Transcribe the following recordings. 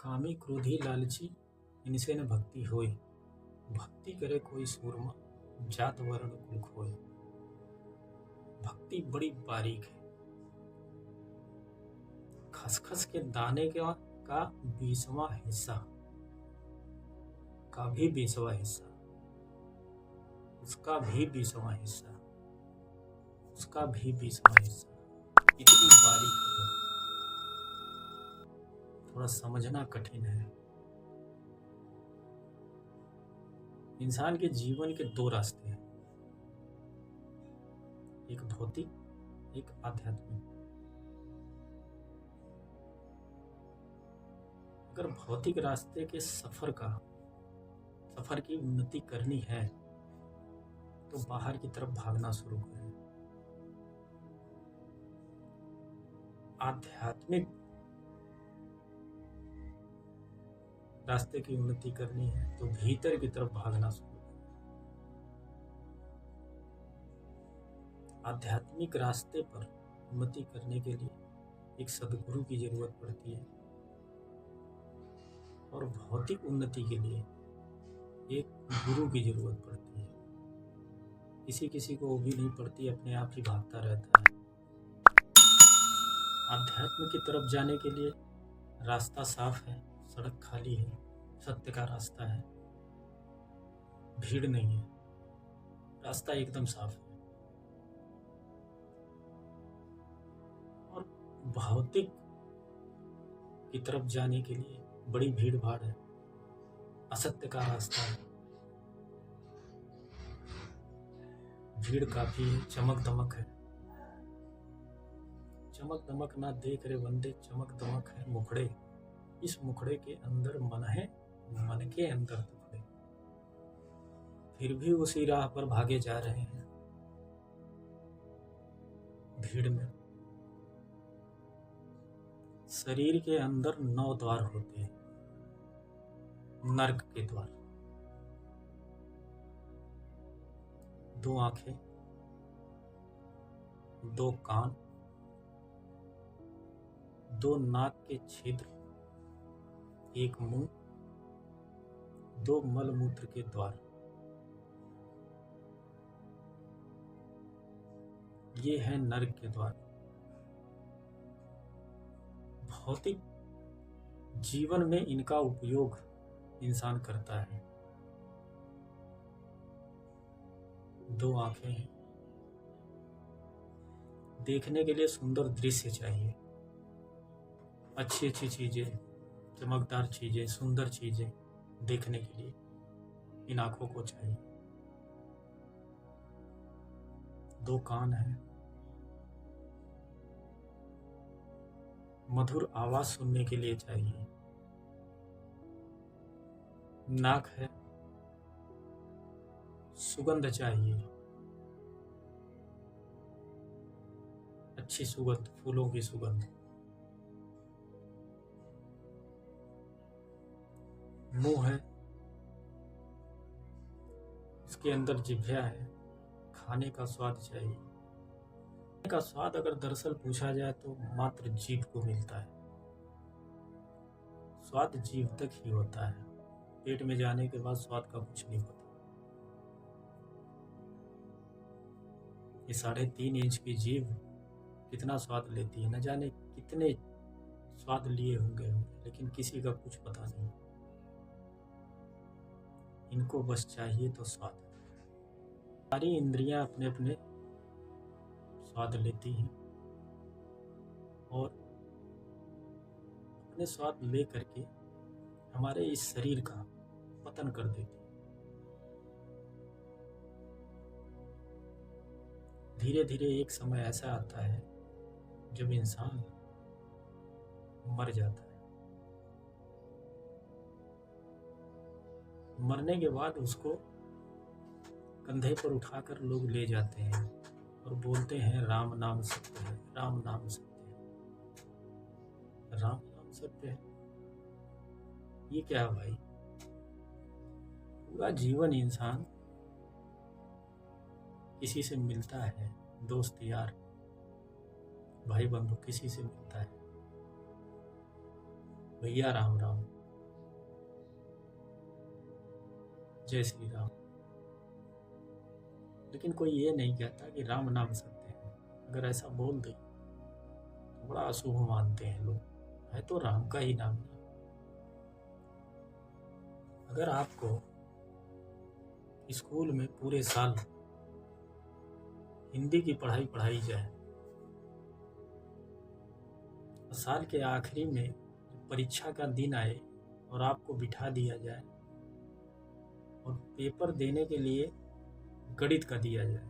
कामी क्रोधी लालची इनसे न भक्ति होय। भक्ति करे कोई सूरमा, जात वर्ण कुल खोय। भक्ति बड़ी बारीक है। खसखस के दाने का 20वां हिस्सा का भी 20वां हिस्सा, उसका भी 20वां हिस्सा, उसका भी 20वां हिस्सा, इतनी बारीक है। थोड़ा समझना कठिन है। इंसान के जीवन के 2 रास्ते हैं, एक भौतिक, एक आध्यात्मिक। अगर भौतिक रास्ते के सफर की उन्नति करनी है तो बाहर की तरफ भागना शुरू करें। आध्यात्मिक रास्ते की उन्नति करनी है तो भीतर की तरफ भागना शुरू करें। आध्यात्मिक रास्ते पर उन्नति करने के लिए एक सद्गुरु की जरूरत पड़ती है और भौतिक उन्नति के लिए एक गुरु की जरूरत पड़ती है। किसी किसी को वो भी नहीं पड़ती, अपने आप ही भागता रहता है। आध्यात्म की तरफ जाने के लिए रास्ता साफ है, सड़क खाली है, सत्य का रास्ता है, भीड़ नहीं है, रास्ता एकदम साफ है। और भौतिक की तरफ जाने के लिए बड़ी भीड़ भाड़ है, असत्य का रास्ता है, भीड़ काफी है, चमक दमक है। चमक दमक ना देख रे बंदे, चमक दमक है मुखड़े, इस मुखड़े के अंदर मन है, मन के अंदर दुखड़े। फिर भी उसी राह पर भागे जा रहे हैं भीड़ में। शरीर के अंदर 9 द्वार होते हैं, नर्क के द्वार। 2 आंखें, 2 कान, 2 नाक के छिद्र, 1 मुंह, 2 मलमूत्र के द्वार। ये है नर्क के द्वार। भौतिक जीवन में इनका उपयोग इंसान करता है। 2 आंखें हैं, देखने के लिए सुंदर दृश्य चाहिए, अच्छी अच्छी चीजें, चमकदार चीजें, सुंदर चीजें देखने के लिए इन आंखों को चाहिए। 2 कान हैं, मधुर आवाज सुनने के लिए चाहिए। नाक है, सुगंध चाहिए, अच्छी सुगंध, फूलों की सुगंध। मुंह है, उसके अंदर जिह्वा है, खाने का स्वाद चाहिए। खाने का स्वाद अगर दरअसल पूछा जाए तो मात्र जीभ को मिलता है। स्वाद जीभ तक ही होता है, पेट में जाने के बाद स्वाद का कुछ नहीं पता। ये 3.5 इंच की जीभ कितना स्वाद लेती है, न जाने कितने स्वाद लिए होंगे, लेकिन किसी का कुछ पता नहीं। इनको बस चाहिए तो स्वाद। सारी इंद्रियां अपने अपने स्वाद लेती हैं और अपने स्वाद ले करके हमारे इस शरीर का पतन कर देती है। धीरे धीरे एक समय ऐसा आता है जब इंसान मर जाता है। मरने के बाद उसको कंधे पर उठाकर लोग ले जाते हैं और बोलते हैं राम नाम सत्य है, राम नाम सत्य है, राम नाम सत्य है। ये क्या है भाई? पूरा जीवन इंसान किसी से मिलता है, दोस्त यार भाई बंधु किसी से मिलता है, भैया राम राम, जय श्री राम। लेकिन कोई ये नहीं कहता कि राम नाम सत्य है। अगर ऐसा बोल दे तो बड़ा अशुभ मानते हैं लोग। है तो राम का ही नाम ना। अगर आपको स्कूल में पूरे साल हिंदी की पढ़ाई पढ़ाई जाए और साल के आखिरी में जब परीक्षा का दिन आए और आपको बिठा दिया जाए और पेपर देने के लिए गणित का दिया जाए,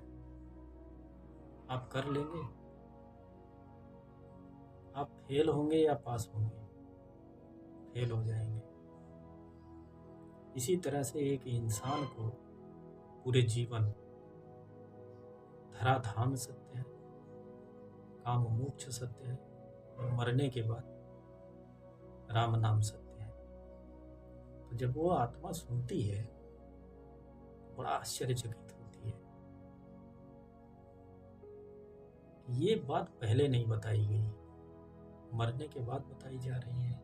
आप कर लेंगे? आप फेल होंगे या पास होंगे? फेल हो जाएंगे। इसी तरह से एक इंसान को पूरे जीवन धराधाम सत्य है, काम मोक्ष सत्य है और मरने के बाद राम नाम सत्य है। तो जब वो आत्मा सुनती है तो बड़ा आश्चर्यचकित होती है। ये बात पहले नहीं बताई गई, मरने के बाद बताई जा रही है।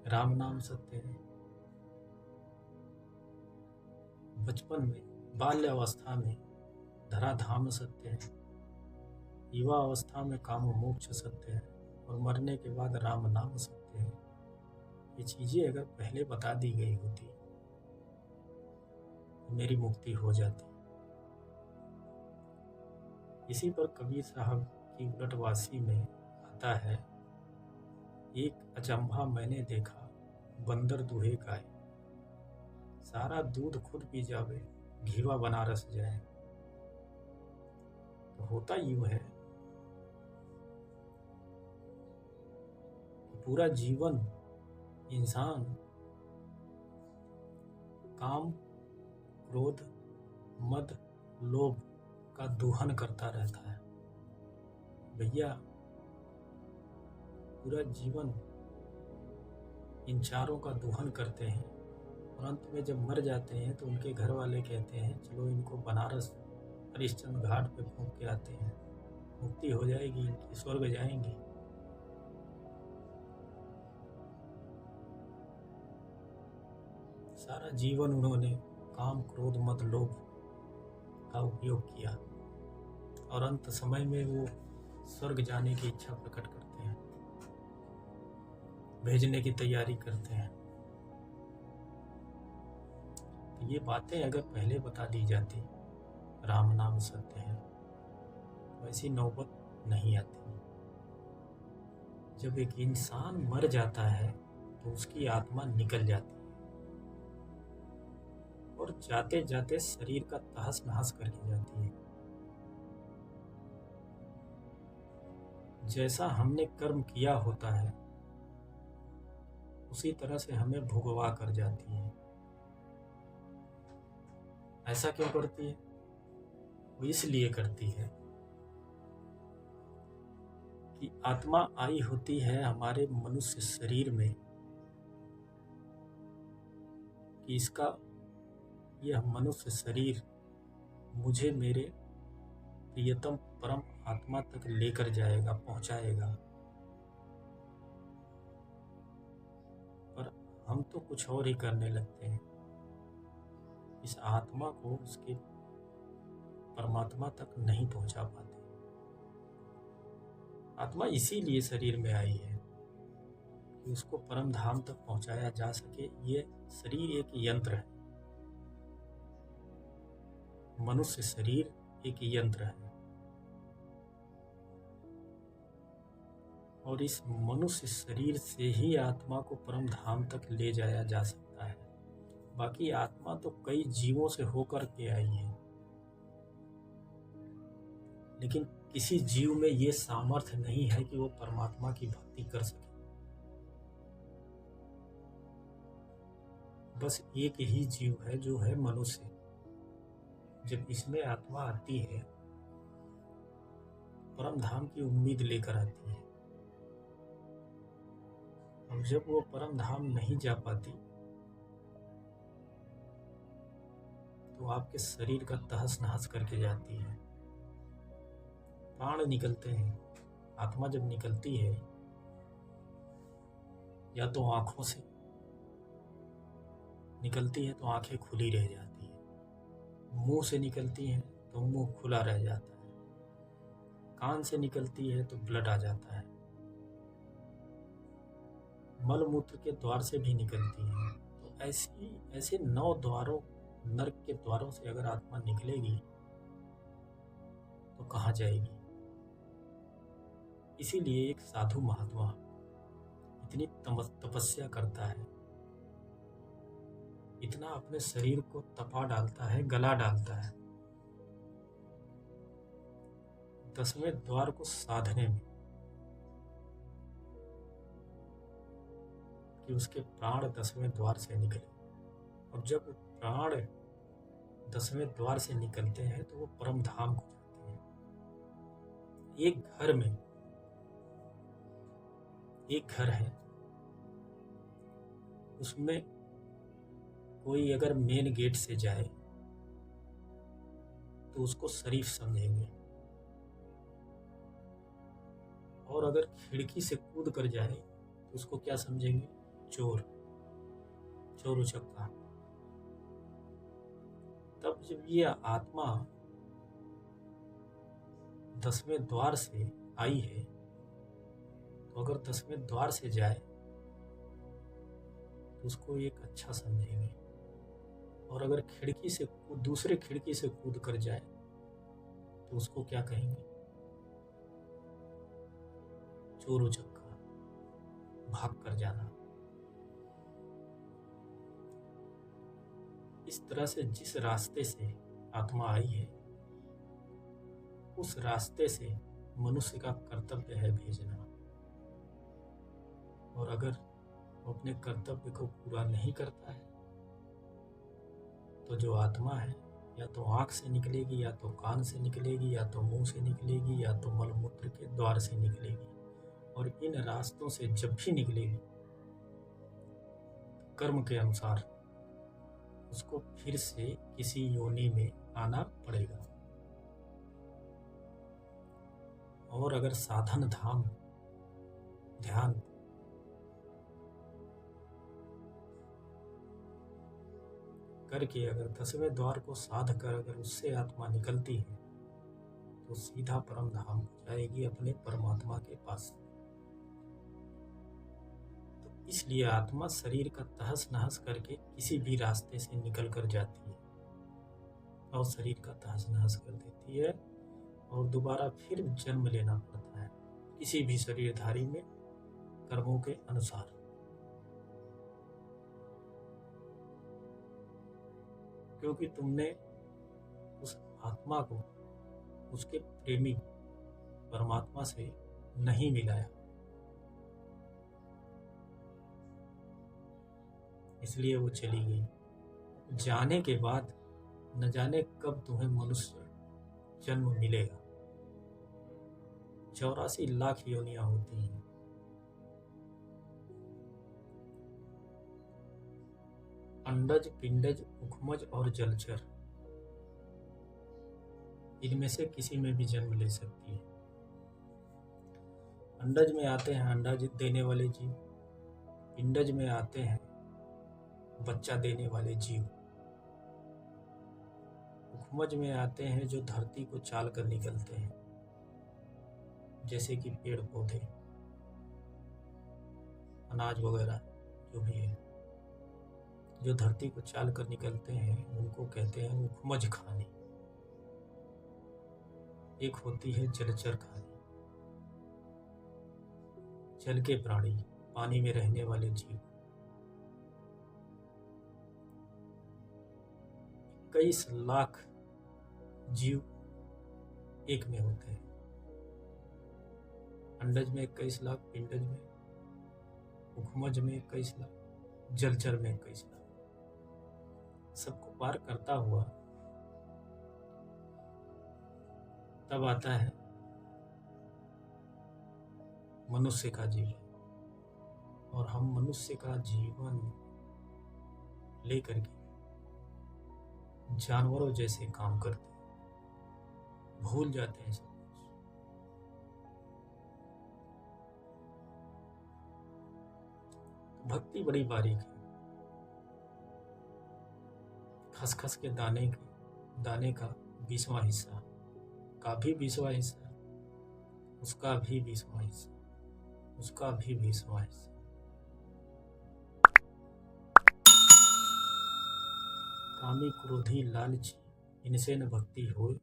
राम नाम सत्य है। बचपन में, बाल्य अवस्था में धराधाम सत्य है, युवा अवस्था में काम मोक्ष सत्य है और मरने के बाद राम नाम सत्य है। ये चीजें अगर पहले बता दी गई होती तो मेरी मुक्ति हो जाती। इसी पर कबीर साहब की उलटवासी में आता है, एक अचंभा मैंने देखा, बंदर दूहे गाय, सारा दूध खुद पी जावे, घीवा बनारस जाए। तो होता यूं है कि पूरा जीवन इंसान काम, क्रोध, मद, लोभ का दोहन करता रहता है। भैया पूरा जीवन इन चारों का दोहन करते हैं और अंत में जब मर जाते हैं तो उनके घर वाले कहते हैं चलो इनको बनारस हरिश्चंद्र घाट पे फूंक के आते हैं, मुक्ति हो जाएगी इनकी, स्वर्ग जाएंगे। सारा जीवन उन्होंने काम, क्रोध, मद, लोभ का उपयोग किया और अंत समय में वो स्वर्ग जाने की इच्छा प्रकट करते हैं, भेजने की तैयारी करते हैं। तो ये बातें अगर पहले बता दी जाती, राम नाम सत्य है, तो ऐसी नौबत नहीं आती। जब एक इंसान मर जाता है तो उसकी आत्मा निकल जाती है और जाते जाते शरीर का तहस नहस करके जाती है। जैसा हमने कर्म किया होता है उसी तरह से हमें भुगवा कर जाती है। ऐसा क्यों करती है? वो इसलिए करती है कि आत्मा आई होती है हमारे मनुष्य शरीर में कि इसका यह मनुष्य शरीर मुझे मेरे प्रियतम परम आत्मा तक लेकर जाएगा, पहुंचाएगा। पर हम तो कुछ और ही करने लगते हैं, इस आत्मा को उसके परमात्मा तक नहीं पहुंचा पाते। आत्मा इसीलिए शरीर में आई है कि उसको परम धाम तक पहुंचाया जा सके। ये शरीर एक यंत्र है, मनुष्य शरीर एक यंत्र है और इस मनुष्य शरीर से ही आत्मा को परम धाम तक ले जाया जा सकता है। बाकी आत्मा तो कई जीवों से होकर के आई है, लेकिन किसी जीव में ये सामर्थ्य नहीं है कि वो परमात्मा की भक्ति कर सके। बस एक ही जीव है जो है मनुष्य। जब इसमें आत्मा आती है परम धाम की उम्मीद लेकर आती है और जब वो परम धाम नहीं जा पाती तो आपके शरीर का तहस नहस करके जाती है। प्राण निकलते हैं। आत्मा जब निकलती है या तो आँखों से निकलती है तो आँखें खुली रह जाती है, मुंह से निकलती है तो मुंह खुला रह जाता है, कान से निकलती है तो ब्लड आ जाता है, मल मूत्र के द्वार से भी निकलती है। तो ऐसे 9 द्वारों, नरक के द्वारों से अगर आत्मा निकलेगी तो कहाँ जाएगी? इसीलिए एक साधु महात्मा इतनी तपस्या करता है, इतना अपने शरीर को तपा डालता है, गला डालता है 10वें द्वार को साधने में, कि उसके प्राण 10वें द्वार से निकले। और जब प्राण 10वें द्वार से निकलते हैं तो वो परम धाम को जाते हैं। एक घर है, उसमें कोई अगर मेन गेट से जाए तो उसको शरीफ समझेंगे, और अगर खिड़की से कूद कर जाए तो उसको क्या समझेंगे? चोर, चोर उचक्का। तब जब ये आत्मा 10वें द्वार से आई है तो अगर 10वें द्वार से जाए तो उसको एक अच्छा समझेंगे, और अगर खिड़की से दूसरे खिड़की से कूद कर जाए तो उसको क्या कहेंगे? चोर उचक्का, भाग कर जाना। इस तरह से जिस रास्ते से आत्मा आई है उस रास्ते से मनुष्य का कर्तव्य है भेजना, और अगर वो अपने कर्तव्य को पूरा नहीं करता है तो जो आत्मा है या तो आँख से निकलेगी, या तो कान से निकलेगी, या तो मुंह से निकलेगी, या तो मलमूत्र के द्वार से निकलेगी। और इन रास्तों से जब भी निकलेगी कर्म के अनुसार उसको फिर से किसी योनि में आना पड़ेगा। और अगर साधन धाम ध्यान करके अगर 10वें द्वार को साध कर अगर उससे आत्मा निकलती है तो सीधा परम धाम को जाएगी, अपने परमात्मा के पास। तो इसलिए आत्मा शरीर का तहस नहस करके किसी भी रास्ते से निकल कर जाती है और शरीर का तहस नहस कर देती है, और दोबारा फिर जन्म लेना पड़ता है किसी भी शरीरधारी में कर्मों के अनुसार। क्योंकि तुमने उस आत्मा को उसके प्रेमी परमात्मा से नहीं मिलाया, इसलिए वो चली गई। जाने के बाद न जाने कब तुम्हें मनुष्य जन्म मिलेगा। 84 लाख योनियां होती हैं। अंडज, पिंडज, उखमज और जलचर, इनमें से किसी में भी जन्म ले सकती है। अंडज में आते हैं अंडा देने वाले जीव, पिंडज में आते हैं बच्चा देने वाले जीव, उखमज में आते हैं जो धरती को चाल कर निकलते हैं, जैसे कि पेड़ पौधे, अनाज वगैरह जो भी है, जो धरती को चाल कर निकलते हैं उनको कहते हैं उखमज खानी। एक होती है जलचर खानी, जल के प्राणी, पानी में रहने वाले जीव। 21 लाख जीव एक में होते हैं। अंडज में 21 लाख, पिंडज में, उखमज में 21 लाख, जलचर में 21 लाख। सबको पार करता हुआ तब आता है मनुष्य का जीवन, और हम मनुष्य का जीवन लेकर के जानवरों जैसे काम करते हैं, भूल जाते हैं सब कुछ। भक्ति बड़ी बारीक है। खसखस के दाने का 20वां हिस्सा, का भी 20वां हिस्सा, उसका भी 20वां हिस्सा, उसका भी 20वां हिस्सा। कामी क्रोधी लालची इनसे न भक्ति होए,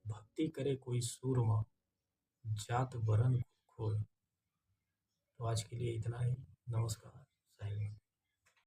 भक्ति करे कोई सूरमा जात वरन खोए। तो आज के लिए इतना ही। नमस्कार। साईं।